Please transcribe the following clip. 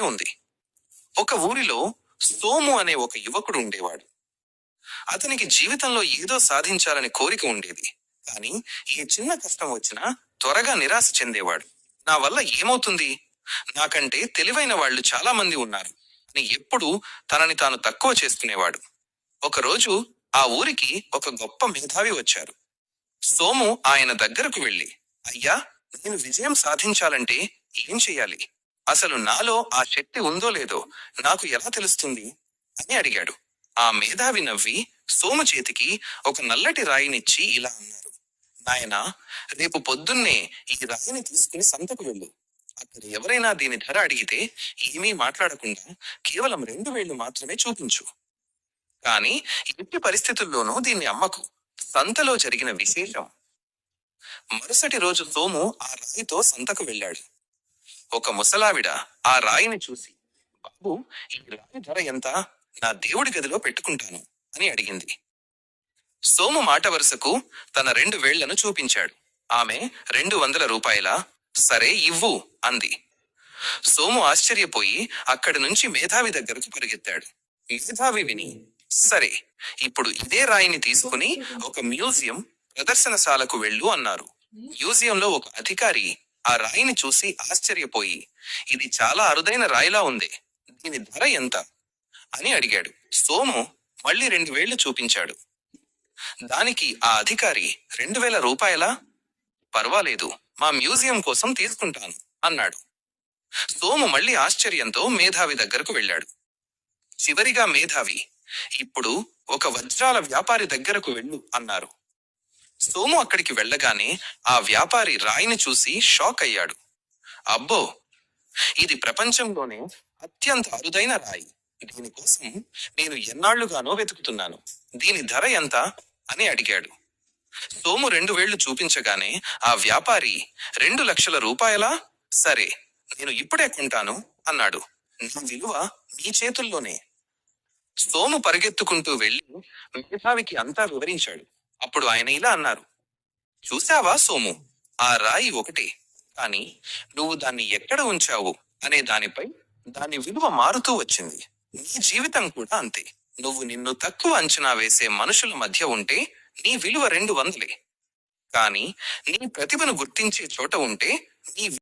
ఉంది. ఒక ఊరిలో సోము అనే ఒక యువకుడు ఉండేవాడు. అతనికి జీవితంలో ఏదో సాధించాలని కోరిక ఉండేది. కానీ ఏ చిన్న కష్టం వచ్చినా త్వరగా నిరాశ చెందేవాడు. నా వల్ల ఏమవుతుంది, నాకంటే తెలివైన వాళ్ళు చాలా మంది ఉన్నారు అని ఎప్పుడూ తనని తాను తక్కువ చేసుకునేవాడు. ఒకరోజు ఆ ఊరికి ఒక గొప్ప మేధావి వచ్చారు. సోము ఆయన దగ్గరకు వెళ్ళి, అయ్యా, నేను విజయం సాధించాలంటే ఏం చెయ్యాలి? అసలు నాలో ఆ శక్తి ఉందో లేదో నాకు ఎలా తెలుస్తుంది అని అడిగాడు. ఆ మేధావి నవ్వి సోము చేతికి ఒక నల్లటి రాయినిచ్చి ఇలా అన్నారు, నాయనా, రేపు పొద్దున్నే ఈ రాయిని తీసుకుని సంతకు వెళ్ళు. అక్కడ ఎవరైనా దీని ధర అడిగితే ఏమీ మాట్లాడకుండా కేవలం 2 వేళ్లు మాత్రమే చూపించు. కానీ ఎట్టి పరిస్థితుల్లోనూ దీన్ని అమ్మకు. సంతలో జరిగిన విశేషం. మరుసటి రోజు సోము ఆ రాయితో సంతకు వెళ్ళాడు. ఒక ముసలావిడ ఆ రాయిని చూసి, బాబు, ఈ రాయి ధర ఎంత? నా దేవుడి గదిలో పెట్టుకుంటాను అని అడిగింది. సోము మాట వరుసకు తన 2 వేళ్లను చూపించాడు. ఆమె 200 రూపాయలా? సరే, ఇవ్వు అంది. సోము ఆశ్చర్యపోయి అక్కడి నుంచి మేధావి దగ్గరకు పరిగెత్తాడు. మేధావి విని, సరే, ఇప్పుడు ఇదే రాయిని తీసుకుని ఒక మ్యూజియం ప్రదర్శనశాలకు వెళ్ళు అన్నారు. మ్యూజియంలో ఒక అధికారి ఆ రాయిని చూసి ఆశ్చర్యపోయి, ఇది చాలా అరుదైన రాయిలా ఉంది, దీని ధర ఎంత అని అడిగాడు. సోము మళ్ళీ 2 వేళ్లు చూపించాడు. దానికి ఆ అధికారి 2000 రూపాయలా? పర్వాలేదు, మా మ్యూజియం కోసం తీసుకుంటాను అన్నాడు. సోము మళ్ళీ ఆశ్చర్యంతో మేధావి దగ్గరకు వెళ్ళాడు. చివరిగా మేధావి, ఇప్పుడు ఒక వజ్రాల వ్యాపారి దగ్గరకు వెళ్ళు అన్నారు. సోము అక్కడికి వెళ్ళగానే ఆ వ్యాపారి రాయిని చూసి షాక్ అయ్యాడు. అబ్బో, ఇది ప్రపంచంలోనే అత్యంత అరుదైన రాయి. దీనికోసం నేను ఎన్నాళ్లుగానో వెతుకుతున్నాను. దీని ధర ఎంత అని అడిగాడు. సోము 2 వేళ్లు చూపించగానే ఆ వ్యాపారి 2 లక్షల రూపాయలా? సరే, నేను ఇప్పుడే కొంటాను అన్నాడు. నా విలువ నీ చేతుల్లోనే. సోము పరిగెత్తుకుంటూ వెళ్లి మేధావికి అంతా వివరించాడు. అప్పుడు ఆయన ఇలా అన్నారు, చూశావా సోము, ఆ రాయి ఒకటే, కానీ నువ్వు దాన్ని ఎక్కడ ఉంచావు అనే దానిపై దాని విలువ మారుతూ వచ్చింది. నీ జీవితం కూడా అంతే. నువ్వు నిన్ను తక్కువ అంచనా వేసే మనుషుల మధ్య ఉంటే నీ విలువ 200. కానీ నీ ప్రతిభను గుర్తించే చోట ఉంటే నీ